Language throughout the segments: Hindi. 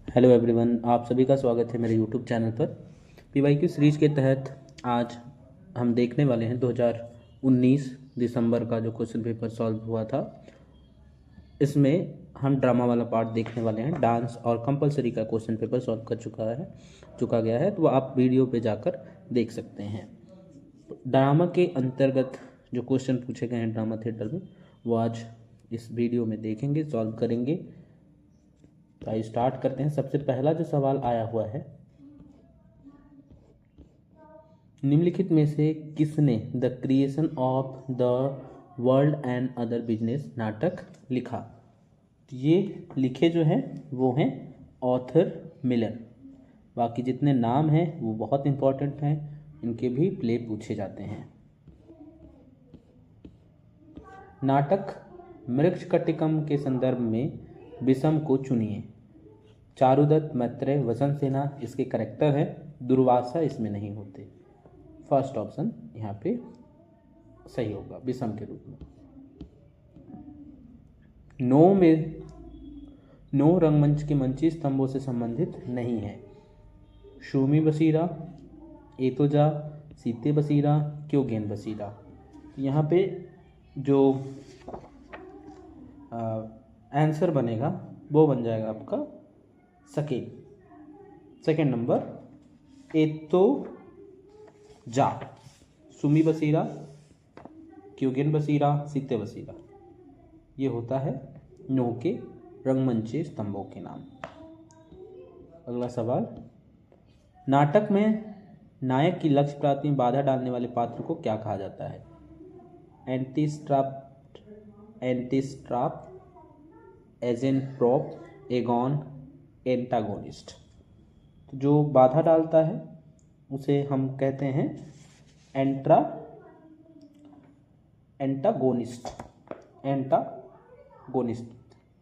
हेलो एवरीवन, आप सभी का स्वागत है मेरे यूट्यूब चैनल पर। पीवाईक्यू सीरीज के तहत आज हम देखने वाले हैं 2019 दिसंबर का जो क्वेश्चन पेपर सॉल्व हुआ था। इसमें हम ड्रामा वाला पार्ट देखने वाले हैं। डांस और कंपलसरी का क्वेश्चन पेपर सॉल्व कर चुका गया है, तो आप वीडियो पे जाकर देख सकते हैं। ड्रामा के अंतर्गत जो क्वेश्चन पूछे गए हैं ड्रामा थिएटर में, वो आज इस वीडियो में देखेंगे, सॉल्व करेंगे। तो आइए स्टार्ट करते हैं। सबसे पहला जो सवाल आया हुआ है, निम्नलिखित में से किसने the creation of the world and other business नाटक लिखा। तो ये लिखे जो हैं वो हैं ऑथर मिलर। बाकी जितने नाम हैं वो बहुत इंपॉर्टेंट हैं, इनके भी प्ले पूछे जाते हैं। नाटक मृक्षकटिकम के संदर्भ में विषम को चुनिए। चारुदत्त, मैत्रेय, वसंत सेना इसके करेक्टर हैं। दुर्वासा इसमें नहीं होते। फर्स्ट ऑप्शन यहाँ पे सही होगा विषम के रूप में। नो रंगमंच के मंची स्तंभों से संबंधित नहीं है। शूमी बसीरा, एतोजा, सीते बसीरा, क्योगेन बसीरा। तो यहाँ पे जो आंसर बनेगा वो बन जाएगा आपका सेकेंड नंबर एतो जा। सुमी बसीरा, क्योगेन बसीरा, सीते बसीरा, ये होता है नो के रंगमंचे स्तंभों के नाम। अगला सवाल, नाटक में नायक की लक्ष्य प्राप्ति में बाधा डालने वाले पात्र को क्या कहा जाता है। एंटीस्ट्राप, एजेंट्रोप, एगॉन, एंटागोनिस्ट। तो जो बाधा डालता है उसे हम कहते हैं एंटागोनिस्ट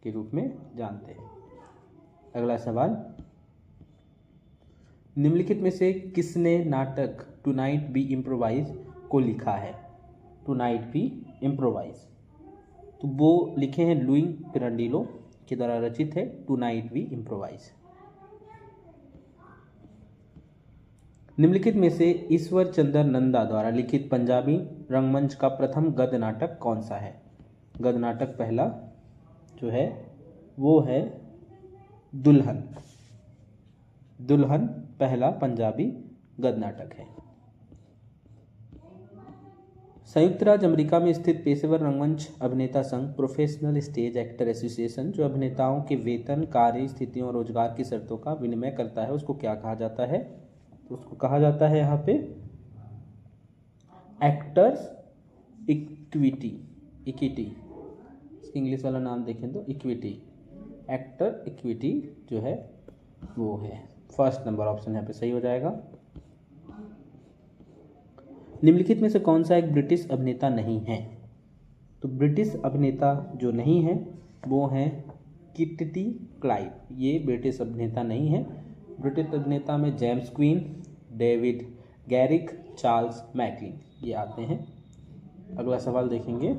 के रूप में जानते हैं। अगला सवाल, निम्नलिखित में से किसने नाटक टू नाइट बी इम्प्रोवाइज को लिखा है। टू नाइट बी इम्प्रोवाइज, तो वो लिखे हैं लुई पिरांडिलो के द्वारा रचित है टू नाइट बी इम्प्रोवाइज। निम्नलिखित में से ईश्वर चंद्र नंदा द्वारा लिखित पंजाबी रंगमंच का प्रथम गद्य नाटक कौन सा है। गद्य नाटक पहला जो है वो है दुल्हन पहला पंजाबी गद्य नाटक है। संयुक्त राज्य अमेरिका में स्थित पेशेवर रंगमंच अभिनेता संघ प्रोफेशनल स्टेज एक्टर एसोसिएशन जो अभिनेताओं के वेतन, कार्य स्थितियों और रोजगार की शर्तों का विनिमय करता है, उसको क्या कहा जाता है। तो उसको कहा जाता है यहाँ पे एक्टर्स इक्विटी। इसका इंग्लिश वाला नाम देखें तो इक्विटी, एक्टर इक्विटी जो है वो है। फर्स्ट नंबर ऑप्शन यहाँ पे सही हो जाएगा। निम्नलिखित में से कौन सा एक ब्रिटिश अभिनेता नहीं है। तो ब्रिटिश अभिनेता जो नहीं है वो है किट्टी क्लाइव। ये ब्रिटिश अभिनेता नहीं है। ब्रिटिश अभिनेता में James Quin, David Garrick, Charles Macklin ये आते हैं। अगला सवाल देखेंगे,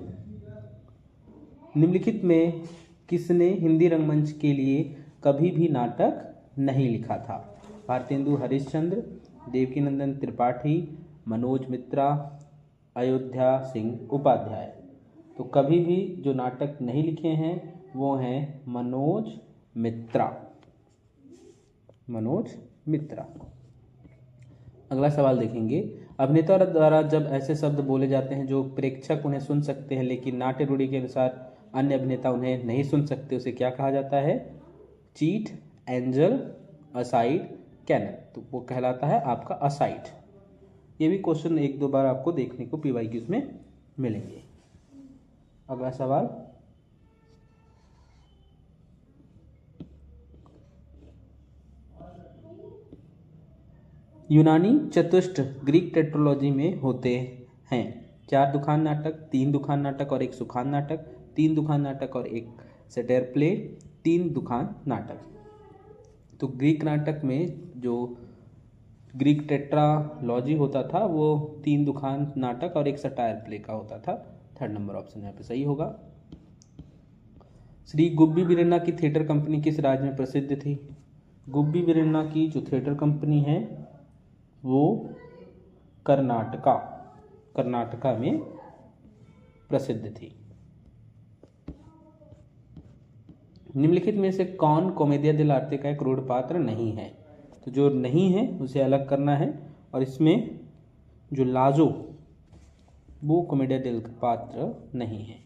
निम्नलिखित में किसने हिंदी रंगमंच के लिए कभी भी नाटक नहीं लिखा था। भारतेंदु हरिश्चंद्र, देवकीनंदन त्रिपाठी, मनोज मित्रा, अयोध्या सिंह उपाध्याय। तो कभी भी जो नाटक नहीं लिखे हैं वो हैं मनोज मित्रा। अगला सवाल देखेंगे, अभिनेता द्वारा जब ऐसे शब्द बोले जाते हैं जो प्रेक्षक उन्हें सुन सकते हैं लेकिन नाट्य रूढ़ि के अनुसार अन्य अभिनेता उन्हें नहीं सुन सकते, उसे क्या कहा जाता है। Cheat, angel, aside, canon. तो वो कहलाता है आपका असाइड। ये भी क्वेश्चन एक दो बार आपको देखने को पीवाईक्यूज में मिलेंगे। अगला सवाल, यूनानी चतुष्ट ग्रीक टेट्रोलॉजी में होते हैं 4 दुखान नाटक, 3 दुखान नाटक और 1 सुखान नाटक, 3 दुखान नाटक और 1 सेटेर प्ले, 3 दुखान नाटक। तो ग्रीक नाटक में जो ग्रीक टेट्रालॉजी होता था वो 3 दुखान नाटक और 1 सटायर प्ले का होता था। थर्ड नंबर ऑप्शन यहाँ पे सही होगा। श्री गुब्बी वीरन्ना की थिएटर कंपनी किस राज्य में प्रसिद्ध थी। गुब्बी वीरन्ना की जो थिएटर कंपनी है वो कर्नाटका में प्रसिद्ध थी। निम्नलिखित में से कौन कॉमेडिया डेलआर्टे का एक रूढ़ पात्र नहीं है? तो जो नहीं है उसे अलग करना है, और इसमें जो लाजो वो कॉमेडिया डेल पात्र नहीं है।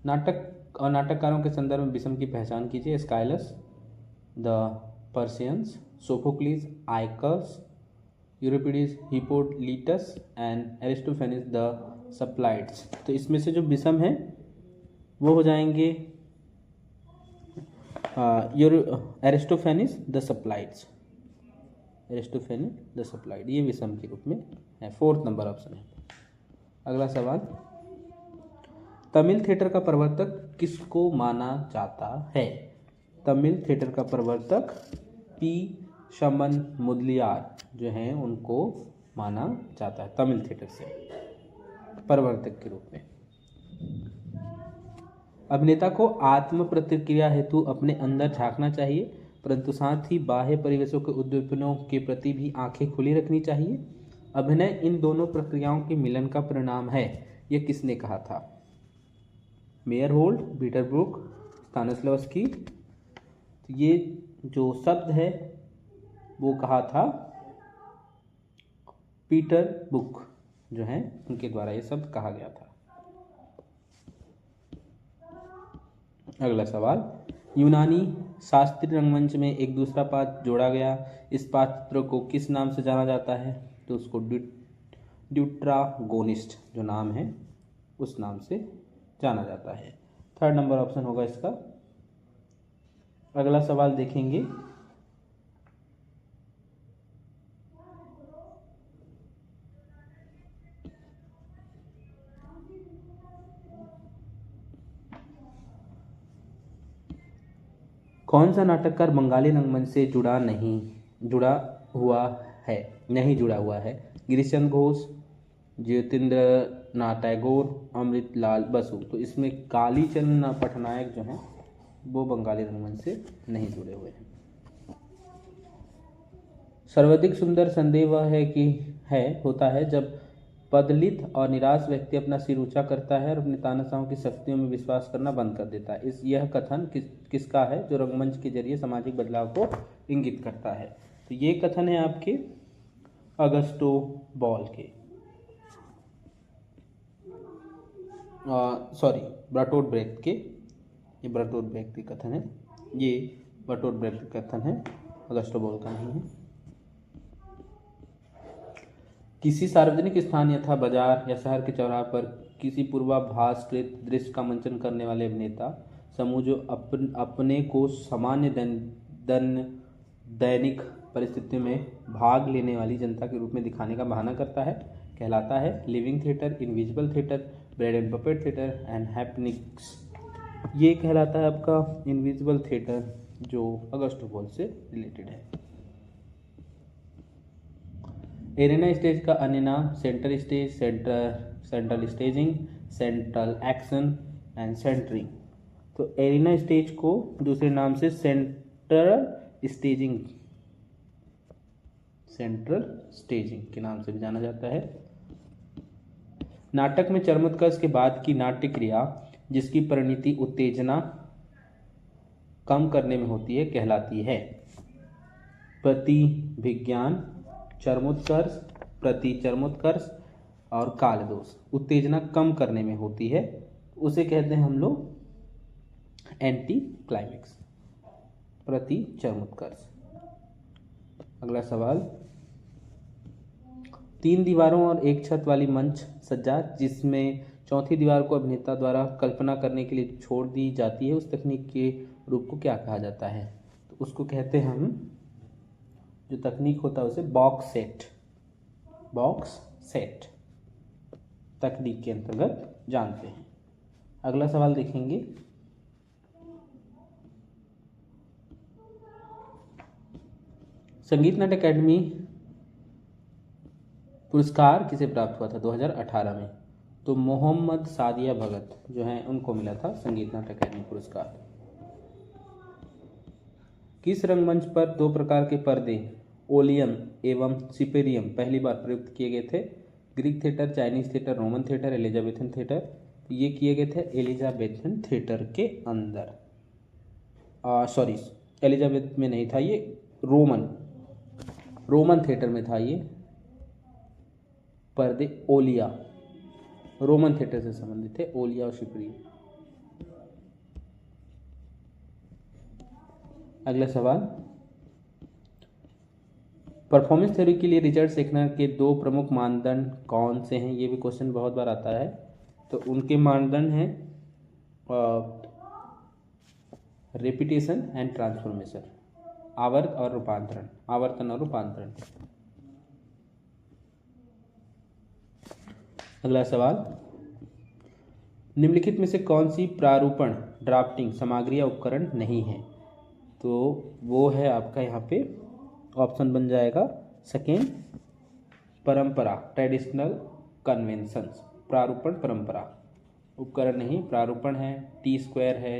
नाटक और नाटककारों के संदर्भ में विषम की पहचान कीजिए। स्काइलस, द पर्सियंस, सोफोक्लिस, आइकस, यूरिपिडीज, हिप्पोलिटस एंड एरिस्टोफेनिस द सप्लाइड्स। तो इसमें से जो विषम है वो हो जाएंगे एरिस्टोफेनिस द सप्लाइड्स, एरिस्टोफेनिस द सप्लाइड, ये विषम के रूप में है। 4 नंबर ऑप्शन है। अगला सवाल, तमिल थिएटर का प्रवर्तक किसको माना जाता है? तमिल थिएटर का प्रवर्तक पी शमन मुदलियार जो हैं उनको माना जाता है तमिल थिएटर से प्रवर्तक के रूप में। अभिनेता को आत्म प्रतिक्रिया हेतु अपने अंदर झांकना चाहिए, परंतु साथ ही बाह्य परिवेशों के उद्दीपनों के प्रति भी आंखें खुली रखनी चाहिए। अभिनय इन दोनों प्रक्रियाओं के मिलन का परिणाम है, यह किसने कहा था? Meyerhold, Peter Brook, Stanislavski. ये जो शब्द है वो कहा था पीटर बुक जो है उनके द्वारा ये शब्द कहा गया था। अगला सवाल, यूनानी शास्त्रीय रंगमंच में एक दूसरा पात्र जोड़ा गया, इस पात्र को किस नाम से जाना जाता है? तो उसको ड्यूट्रागोनिस्ट जो नाम है उस नाम से जाना जाता है। 3rd नंबर ऑप्शन होगा इसका। अगला सवाल देखेंगे, कौन सा नाटककार बंगाली रंगमंच से नहीं जुड़ा हुआ है? गिरीशचंद्र घोष, ज्योतिन्द्र नाथ टैगोर, अमृतलाल बसु। तो इसमें कालीचरण पटनायक जो हैं वो बंगाली रंगमंच से नहीं जुड़े हुए हैं। सर्वाधिक सुंदर संदेह वह होता है जब पदलित और निराश व्यक्ति अपना सिर ऊंचा करता है और अपने तानाशाहों की शक्तियों में विश्वास करना बंद कर देता है। यह कथन किसका है जो रंगमंच के जरिए सामाजिक बदलाव को इंगित करता है? तो ये कथन है आपके अगस्टो बॉल के, बर्टोल्ट ब्रेख्ट के। ये बर्टोल्ट ब्रेख्ट के कथन है, ये बर्टोल्ट ब्रेख्ट का कथन है, अगस्टो बॉल का नहीं है। किसी सार्वजनिक स्थान यथा बाजार या शहर के चौराहे पर किसी पूर्वाभासकृत दृश्य का मंचन करने वाले अभिनेता समूह जो अपने को सामान्य दैनिक परिस्थितियों में भाग लेने वाली जनता के रूप में दिखाने का बहाना करता है कहलाता है living theatre, invisible theatre, bread and puppet theatre and happenings. ये कहलाता है आपका इनविजिबल थिएटर जो अगस्टो बॉल से रिलेटेड है। एरेना स्टेज का अन्य नाम centre stage, central staging, central action and centring. तो एरेना स्टेज को दूसरे नाम से सेंट्रल स्टेजिंग के नाम से भी जाना जाता है। नाटक में चरमोत्कर्ष के बाद की नाट्य क्रिया जिसकी परिणति उत्तेजना कम करने में होती है कहलाती है प्रतिभिज्ञान, चरमोत्कर्ष, प्रतिचरमोत्कर्ष और कालदोष। उत्तेजना कम करने में होती है, उसे कहते हैं हम लोग एंटी क्लाइमेक्स, प्रतिचरमोत्कर्ष। अगला सवाल, 3 दीवारों और एक छत वाली मंच सज्जा जिसमें चौथी दीवार को अभिनेता द्वारा कल्पना करने के लिए छोड़ दी जाती है, उस तकनीक के रूप को क्या कहा जाता है? तो उसको कहते हैं हम, जो तकनीक होता है उसे बॉक्स सेट तकनीक के अंतर्गत जानते हैं। अगला सवाल देखेंगे, संगीत नाट्य अकादमी पुरस्कार किसे प्राप्त हुआ था 2018 में? तो मोहम्मद सादिया भगत जो हैं उनको मिला था संगीत नाट्य अकादमी पुरस्कार। किस रंगमंच पर दो प्रकार के पर्दे ओलियन एवं सिपेरियम पहली बार प्रयुक्त किए गए थे? Greek theatre, Chinese theatre, Roman theatre, Elizabethan theatre. तो ये किए गए थे एलिजाबेथन थिएटर के अंदर। सॉरी, एलिजाबेथ में नहीं था, ये रोमन थिएटर में था ये पर्दे। ओलिया रोमन थिएटर से संबंधित थे, ओलिया और सिपेरियम। अगला सवाल, परफॉर्मेंस थ्योरी के लिए रिचर्ड सेकनर के दो प्रमुख मानदंड कौन से हैं? ये भी क्वेश्चन बहुत बार आता है। तो उनके मानदंड हैं रेपिटेशन एंड ट्रांसफॉर्मेशन, आवर्तन और रूपांतरण। अगला सवाल, निम्नलिखित में से कौन सी प्रारूपण ड्राफ्टिंग सामग्री या उपकरण नहीं है? तो वो है आपका यहाँ पे ऑप्शन बन जाएगा सेकेंड, परंपरा, ट्रेडिशनल कन्वेंशंस। प्रारूपण परंपरा, उपकरण नहीं, प्रारूपण है, टी स्क्वायर है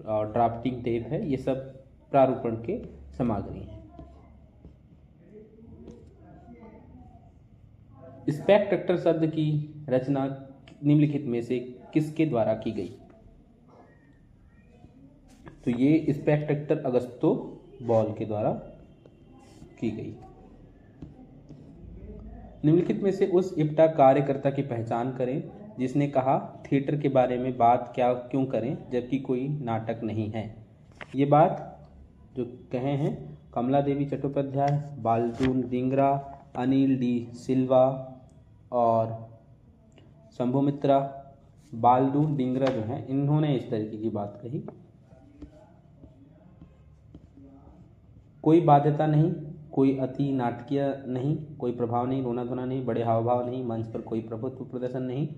और ड्राफ्टिंग टेप है, ये सब प्रारूपण के सामग्री हैं। स्पेक्ट्रेक्टर शब्द की रचना निम्नलिखित में से किसके द्वारा की गई? तो ये स्पेक्ट्रेक्टर अगस्तो बॉल के द्वारा की गई। निम्नलिखित में से उस इप्टा कार्यकर्ता की पहचान करें जिसने कहा थिएटर के बारे में बात क्यों करें जबकि कोई नाटक नहीं है। ये बात जो कहे हैं कमला देवी चट्टोपाध्याय, बालडून डिंगरा, अनिल डी सिल्वा और शंभु मित्रा। बालडून डिंगरा जो है इन्होंने इस तरीके की बात कही, कोई बाध्यता नहीं, कोई अति नाटकीय नहीं, कोई प्रभाव नहीं, रोना धोना नहीं, बड़े हाव भाव नहीं, मंच पर कोई प्रभुत्व प्रदर्शन नहीं,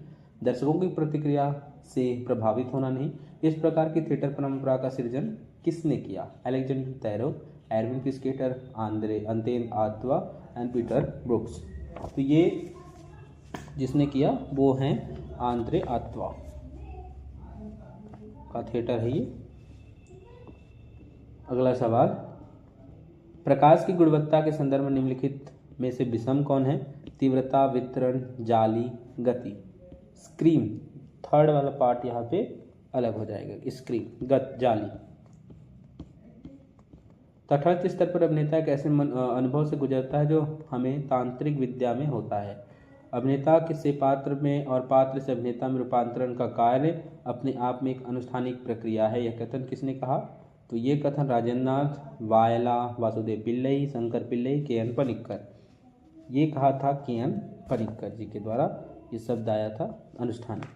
दर्शकों की प्रतिक्रिया से प्रभावित होना नहीं। इस प्रकार की थिएटर परंपरा का सृजन किसने किया? Alexander Tairov, Erwin Piscator, Antonin Artaud and Peter Brooks. तो ये जिसने किया वो हैं आंद्रे आत्वा का थिएटर है ये। अगला सवाल, प्रकाश की गुणवत्ता के संदर्भ में निम्नलिखित में से विषम कौन है? तीव्रता, वितरण, जाली, गति। स्क्रीन, थर्ड वाला पार्ट यहाँ पे अलग हो जाएगा, स्क्रीन, जाली। तटस्थ स्तर पर अभिनेता एक ऐसे अनुभव से गुजरता है जो हमें तांत्रिक विद्या में होता है। अभिनेता से पात्र में और पात्र से अभिनेता में रूपांतरण का कार्य अपने आप में एक अनुष्ठानिक प्रक्रिया है। यह कथन किसने कहा? तो ये कथन राजेंद्र नाथ, वायला, वासुदेव पिल्लई, शंकर पिल्लई, के.एन. पनिक्कर, ये कहा था के.एन. पनिक्कर जी के द्वारा ये शब्द आया था अनुष्ठानिक।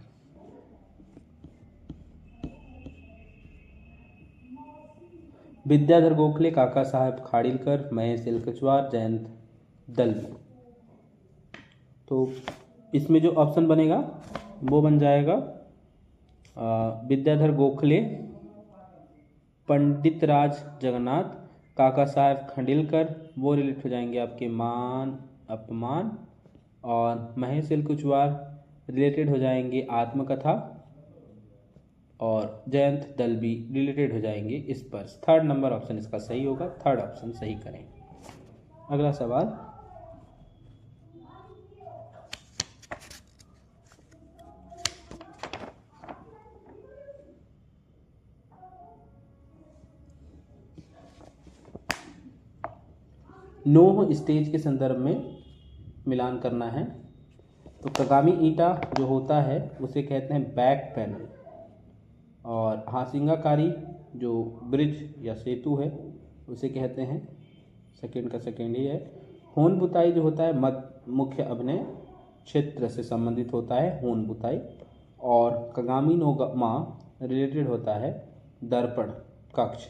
विद्याधर गोखले, काका साहब खाड़िलकर, महेश एलकचवार, जयंत दलवी। तो इसमें जो ऑप्शन बनेगा वो बन जाएगा विद्याधर गोखले, पंडित राज जगन्नाथ, काका साहब खाड़िलकर, वो रिलेट हो जाएंगे आपके मान अपमान, और महेश एलकुचवार रिलेटेड हो जाएंगे आत्मकथा, और जयंत दलवी रिलेटेड हो जाएंगे स्पर्श। थर्ड नंबर ऑप्शन इसका सही होगा, थर्ड ऑप्शन सही करें। अगला सवाल, नोह स्टेज के संदर्भ में मिलान करना है। तो कगामी ईटा जो होता है उसे कहते हैं बैक पैनल, और हासिंगाकारी जो ब्रिज या सेतु है उसे कहते हैं, सेकेंड का सेकेंड ही है। होन बुताई जो होता है मुख्य अभिनय क्षेत्र से संबंधित होता है होन बुताई, और कगामी नोमा रिलेटेड होता है दर्पण कक्ष,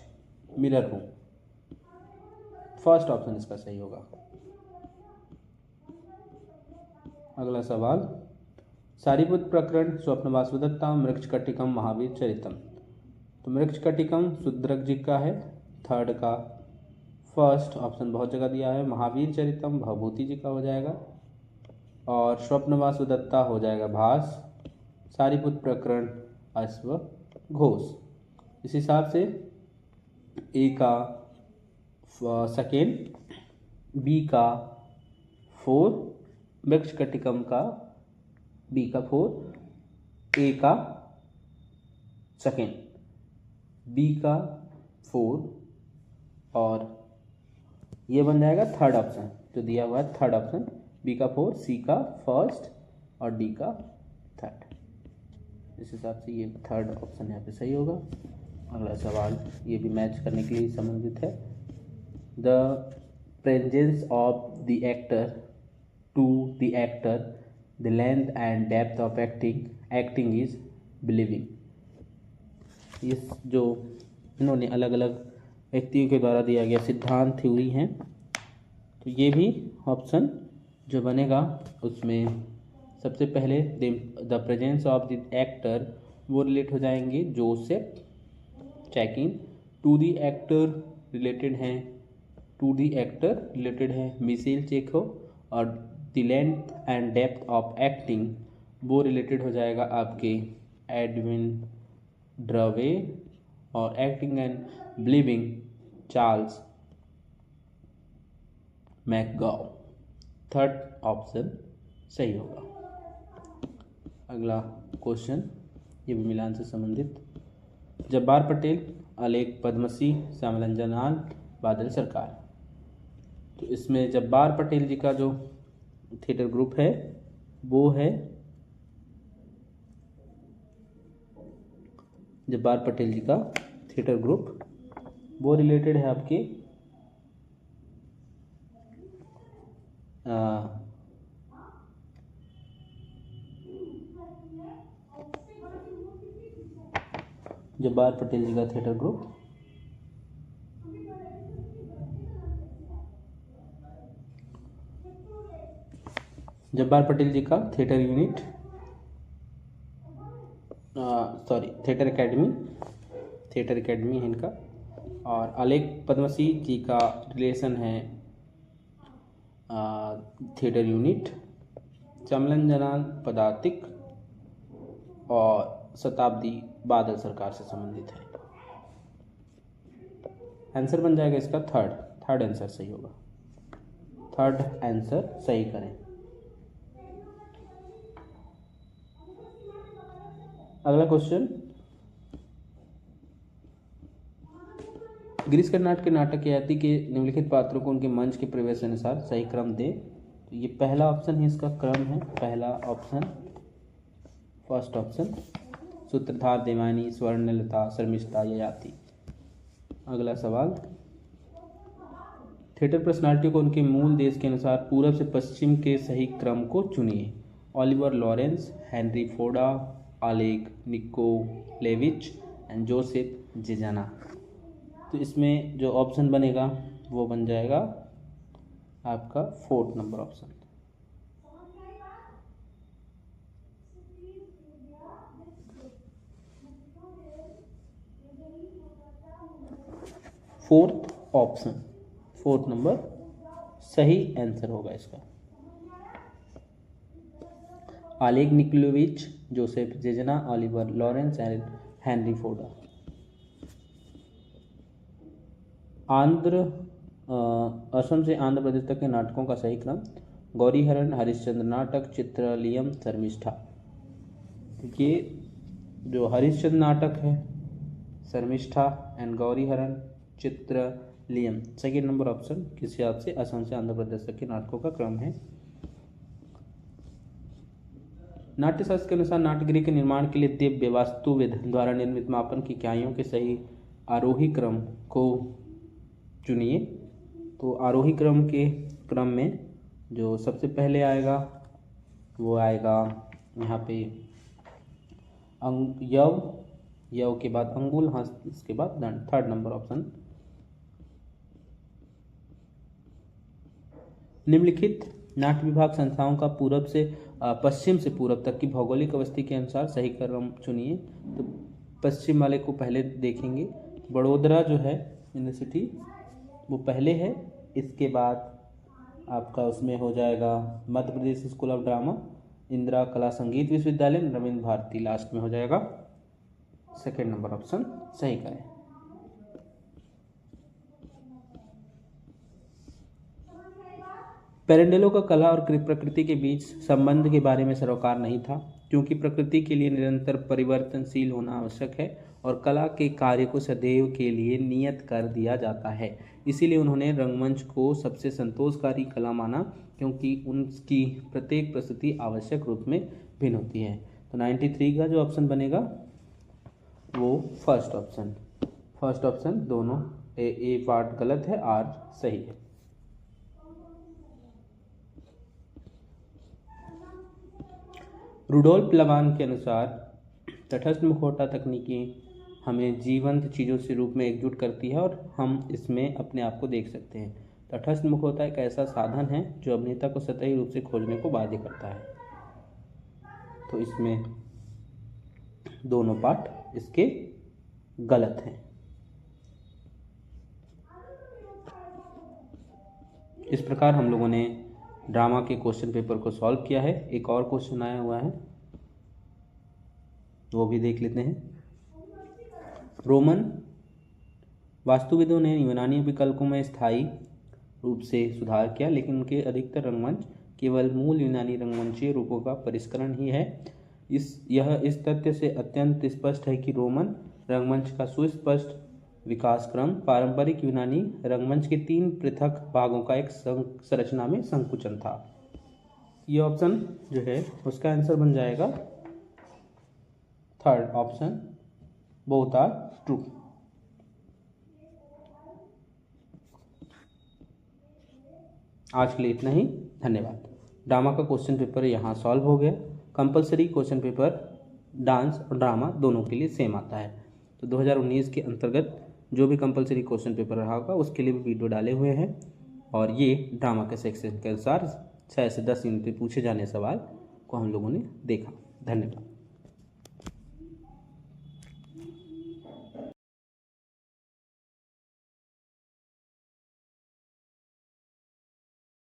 मिरर रूम। फर्स्ट ऑप्शन इसका सही होगा। अगला सवाल, सारीपुत्र प्रकरण, स्वप्न वासुदत्ता, मृक्षकटिकम, महावीर चरितम। तो मृक्षकटिकम शूद्रक जी का है, थर्ड का फर्स्ट ऑप्शन बहुत जगह दिया है। महावीर चरितम भवभूति जी का हो जाएगा, और स्वप्न वासुदत्ता हो जाएगा भास, सारीपुत्र प्रकरण अश्व घोष। इस हिसाब से ए का सेकेंड, बी का 4, वृक्षकटिकम का बी का 4, ए का सेकेंड, बी का 4 और ये बन जाएगा थर्ड ऑप्शन जो दिया हुआ है, थर्ड ऑप्शन बी का 4, सी का फर्स्ट और डी का थर्ड। इस हिसाब से ये थर्ड ऑप्शन यहाँ पे सही होगा। अगला सवाल ये भी मैच करने के लिए संबंधित है। The presence of the actor to the actor, the length and depth of acting is believing. इस जो इन्होंने अलग अलग व्यक्तियों के द्वारा दिया गया सिद्धांत थ्योरी हैं, तो ये भी ऑप्शन जो बनेगा उसमें सबसे पहले the presence of the actor वो रिलेट हो जाएंगे Joseph Chaikin, to the actor related हैं मिशेल चेखोव और the length and depth of acting वो रिलेटेड हो जाएगा आपके एडविन ड्रवे और acting and believing Charles McGaw. Third option सही होगा। अगला क्वेश्चन ये भी मिलान से संबंधित। जब्बार पटेल, अलेख पद्मश्री, श्यामलंजन लाल, बादल सरकार। तो इसमें जब्बार पटेल जी का जो थिएटर ग्रुप है वो है जब्बार पटेल जी का थिएटर ग्रुप वो रिलेटेड है आपके जब्बार पटेल जी का थिएटर ग्रुप जब्बार पटेल जी का थिएटर यूनिट थिएटर एकेडमी है इनका। और अलेख पद्मश्री जी का रिलेशन है थिएटर यूनिट। श्यामलंजन पदातिक और शताब्दी बादल सरकार से संबंधित है। आंसर बन जाएगा इसका थर्ड आंसर सही होगा। थर्ड आंसर सही करें। अगला क्वेश्चन, गिरीश कर्नाड के नाटक ययाति के निम्नलिखित पात्रों को उनके मंच के प्रवेश अनुसार सही क्रम दे। तो ये पहला ऑप्शन है, इसका क्रम है पहला ऑप्शन, फर्स्ट ऑप्शन सूत्रधार, देवानी, स्वर्णलता, शर्मिष्ठा, ययाति। अगला सवाल, थिएटर पर्सनालिटी को उनके मूल देश के अनुसार पूर्व से पश्चिम के सही क्रम को चुनिए। Oliver Lawrence, Henry Fonda, Alec Nikolaevich and Joseph Szajna. तो इसमें जो ऑप्शन बनेगा वो बन जाएगा आपका 4th number option. Fourth number सही आंसर होगा इसका। Alec Nikolaevich, Joseph Szajna, Oliver Lawrence and Henry Fonda. Assam से आंध्र प्रदेश तक के नाटकों का सही क्रम, गौरी हरण, हरिश्चंद्र नाटक, चित्रलियम, शर्मिष्ठा। ये जो हरिश्चंद्र नाटक है, शर्मिष्ठा एंड गौरी हरण, चित्रलियम, सेकेंड नंबर ऑप्शन किस हिसाब से असम से आंध्र प्रदेश तक के नाटकों का क्रम है। नाट्यशास्त्र के अनुसार नाट्यगृह के निर्माण के लिए दिव्य वास्तुविद द्वारा निर्मित मापन की इकाइयों के सही आरोही क्रम को चुनिए। तो आरोही क्रम के क्रम में जो सबसे पहले आएगा वो आएगा यहाँ पे यव के बाद अंगुल, हस्त, इसके बाद दंड, थर्ड नंबर ऑप्शन। निम्नलिखित नाट्य विभाग संस्थाओं का पूर्व से पश्चिम से पूर्व तक की भौगोलिक अवस्थी के अनुसार सही क्रम चुनिए। तो पश्चिम वाले को पहले देखेंगे। बड़ोदरा जो है यूनिवर्सिटी वो पहले है, इसके बाद आपका उसमें हो जाएगा Madhya Pradesh school of drama, Indira कला संगीत विश्वविद्यालय, रविंद्र भारती लास्ट में हो जाएगा। सेकेंड नंबर ऑप्शन सही करें। पेरेंडेलो का कला और प्रकृति के बीच संबंध के बारे में सरोकार नहीं था, क्योंकि प्रकृति के लिए निरंतर परिवर्तनशील होना आवश्यक है और कला के कार्य को सदैव के लिए नियत कर दिया जाता है। इसीलिए उन्होंने रंगमंच को सबसे संतोषकारी कला माना, क्योंकि उनकी प्रत्येक प्रस्तुति आवश्यक रूप में भिन्न होती है। तो 93 का जो ऑप्शन बनेगा वो फर्स्ट ऑप्शन दोनों ए पार्ट गलत है, आर सही है। रुडोल्फ लवान के अनुसार तटस्थ मुखौटा तकनीकी हमें जीवंत चीज़ों से रूप में एकजुट करती है और हम इसमें अपने आप को देख सकते हैं। तटस्थ मुखौटा एक ऐसा साधन है जो अभिनेता को सतही रूप से खोजने को बाध्य करता है। तो इसमें दोनों पार्ट इसके गलत हैं। इस प्रकार हम लोगों ने ड्रामा के क्वेश्चन पेपर को सॉल्व किया है। एक और क्वेश्चन आया हुआ है, वो भी देख लेते हैं। रोमन वास्तुविदों ने यूनानी विकल्पों में स्थायी रूप से सुधार किया, लेकिन उनके अधिकतर रंगमंच केवल मूल यूनानी रंगमंचीय रूपों का परिष्करण ही है। इस तथ्य से अत्यंत स्पष्ट है कि रोमन रंगमंच का सुस्पष्ट विकास क्रम पारंपरिक यूनानी रंगमंच के 3 पृथक भागों का एक संरचना में संकुचन था। ये ऑप्शन जो है उसका आंसर बन जाएगा third option, both are true. आज के लिए इतना ही, धन्यवाद। ड्रामा का क्वेश्चन पेपर यहाँ सॉल्व हो गया। कंपलसरी क्वेश्चन पेपर डांस और ड्रामा दोनों के लिए सेम आता है। तो 2019 के अंतर्गत जो भी कंपलसरी क्वेश्चन पेपर रहा होगा उसके लिए भी वीडियो डाले हुए हैं, और ये ड्रामा के सेक्शन के अनुसार 6 से 10 यूनिट पूछे जाने सवाल को हम लोगों ने देखा। धन्यवाद।